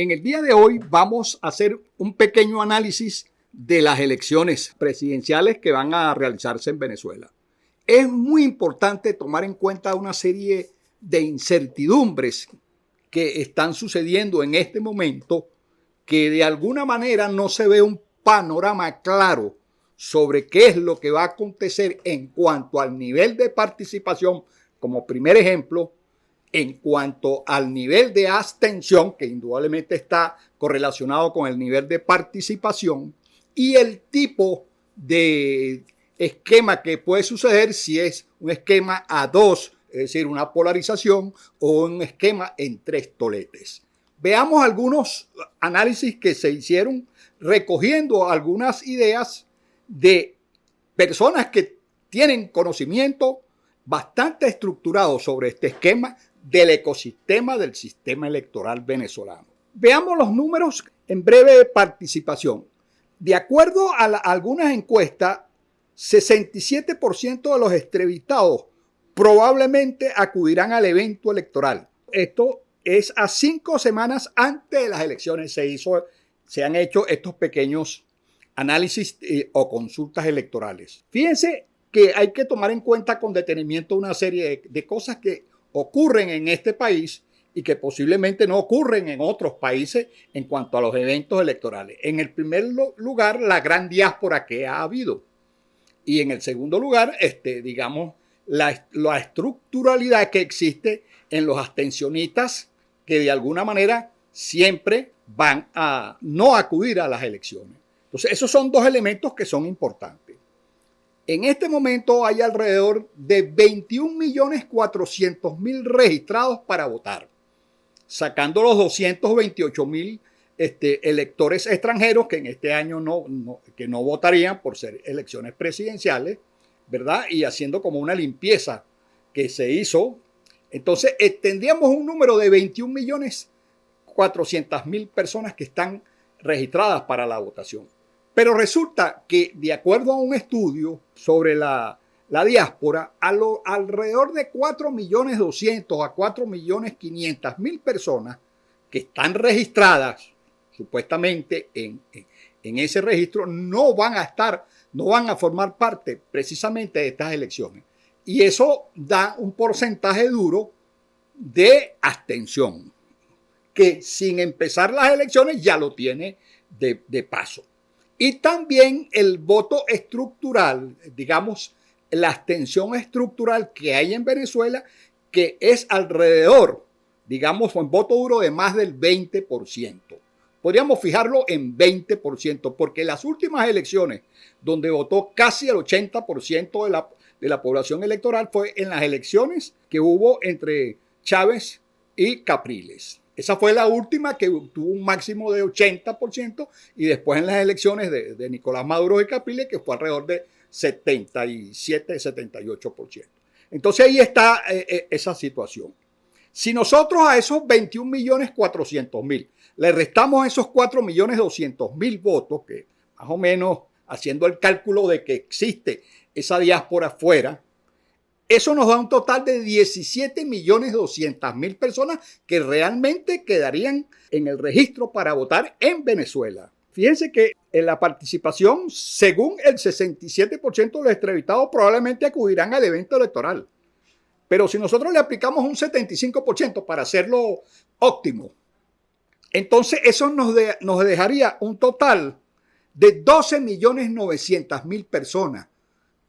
En el día de hoy vamos a hacer un pequeño análisis de las elecciones presidenciales que van a realizarse en Venezuela. Es muy importante tomar en cuenta una serie de incertidumbres que están sucediendo en este momento, que de alguna manera no se ve un panorama claro sobre qué es lo que va a acontecer en cuanto al nivel de participación, como primer ejemplo, en cuanto al nivel de abstención, que indudablemente está correlacionado con el nivel de participación, y el tipo de esquema que puede suceder si es un esquema a dos, es decir, una polarización, o un esquema en tres toletes. Veamos algunos análisis que se hicieron recogiendo algunas ideas de personas que tienen conocimiento bastante estructurado sobre este esquema del ecosistema del sistema electoral venezolano. Veamos los números en breve participación. De acuerdo a algunas encuestas, 67% de los entrevistados probablemente acudirán al evento electoral. Esto es a 5 semanas antes de las elecciones. Se han hecho estos pequeños análisis o consultas electorales. Fíjense que hay que tomar en cuenta con detenimiento una serie de cosas que ocurren en este país y que posiblemente no ocurren en otros países en cuanto a los eventos electorales. En el primer lugar, la gran diáspora que ha habido. Y en el segundo lugar, digamos, la estructuralidad que existe en los abstencionistas que de alguna manera siempre van a no acudir a las elecciones. Entonces, esos son dos elementos que son importantes. En este momento hay alrededor de 21.400.000 registrados para votar, sacando los 228.000 electores extranjeros que en este año no votarían por ser elecciones presidenciales, ¿verdad? Y haciendo como una limpieza que se hizo. Entonces, tendríamos un número de 21.400.000 personas que están registradas para la votación. Pero resulta que, de acuerdo a un estudio sobre la diáspora, alrededor de 4.200.000 a 4.500.000 personas que están registradas supuestamente en ese registro no van a formar parte precisamente de estas elecciones. Y eso da un porcentaje duro de abstención, que sin empezar las elecciones ya lo tiene de paso. Y también el voto estructural, digamos, la abstención estructural que hay en Venezuela, que es alrededor, digamos, un voto duro de más del 20%. Podríamos fijarlo en 20%, porque las últimas elecciones, donde votó casi el 80% de la población electoral, fue en las elecciones que hubo entre Chávez y Capriles. Esa fue la última que tuvo un máximo de 80%, y después en las elecciones de Nicolás Maduro y Capriles, que fue alrededor de 77-78%. Entonces ahí está esa situación. Si nosotros a esos 21.400.000 le restamos esos 4.200.000 votos, que más o menos haciendo el cálculo de que existe esa diáspora afuera, eso nos da un total de 17.200.000 personas que realmente quedarían en el registro para votar en Venezuela. Fíjense que en la participación, según el 67% de los entrevistados, probablemente acudirán al evento electoral. Pero si nosotros le aplicamos un 75% para hacerlo óptimo, entonces eso nos dejaría un total de 12.900.000 personas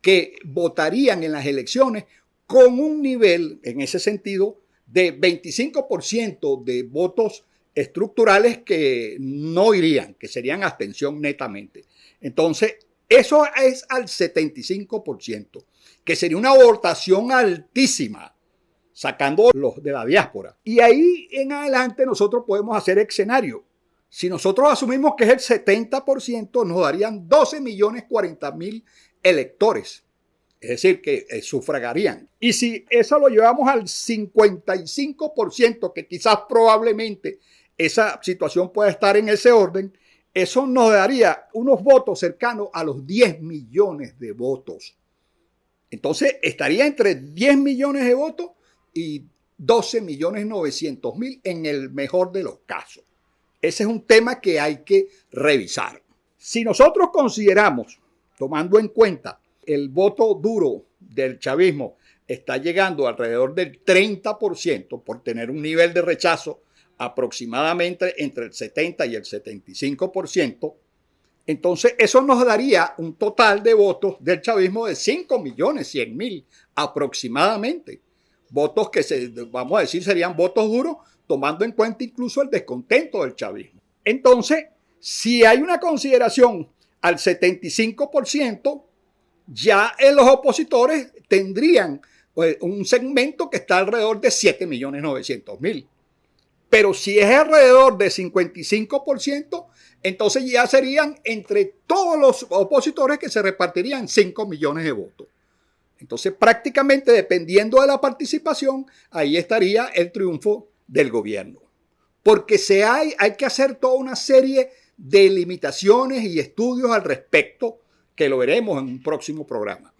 que votarían en las elecciones con un nivel, en ese sentido, de 25% de votos estructurales que no irían, que serían abstención netamente. Entonces, eso es al 75%, que sería una votación altísima, sacando los de la diáspora. Y ahí en adelante nosotros podemos hacer escenario. Si nosotros asumimos que es el 70%, nos darían 12.040.000 electores, es decir, que sufragarían. Y si eso lo llevamos al 55%, que quizás probablemente esa situación pueda estar en ese orden, eso nos daría unos votos cercanos a los 10 millones de votos. Entonces estaría entre 10 millones de votos y 12.900.000 en el mejor de los casos. Ese es un tema que hay que revisar. Si nosotros consideramos, tomando en cuenta el voto duro del chavismo está llegando alrededor del 30% por tener un nivel de rechazo aproximadamente entre el 70 y el 75%, entonces eso nos daría un total de votos del chavismo de 5.100.000 aproximadamente. Votos que vamos a decir serían votos duros, tomando en cuenta incluso el descontento del chavismo. Entonces, si hay una consideración al 75%, ya los opositores tendrían un segmento que está alrededor de 7.900.000. Pero si es alrededor de 55%, entonces ya serían entre todos los opositores que se repartirían 5 millones de votos. Entonces prácticamente dependiendo de la participación, ahí estaría el triunfo del gobierno. Porque hay que hacer toda una serie de limitaciones y estudios al respecto que lo veremos en un próximo programa.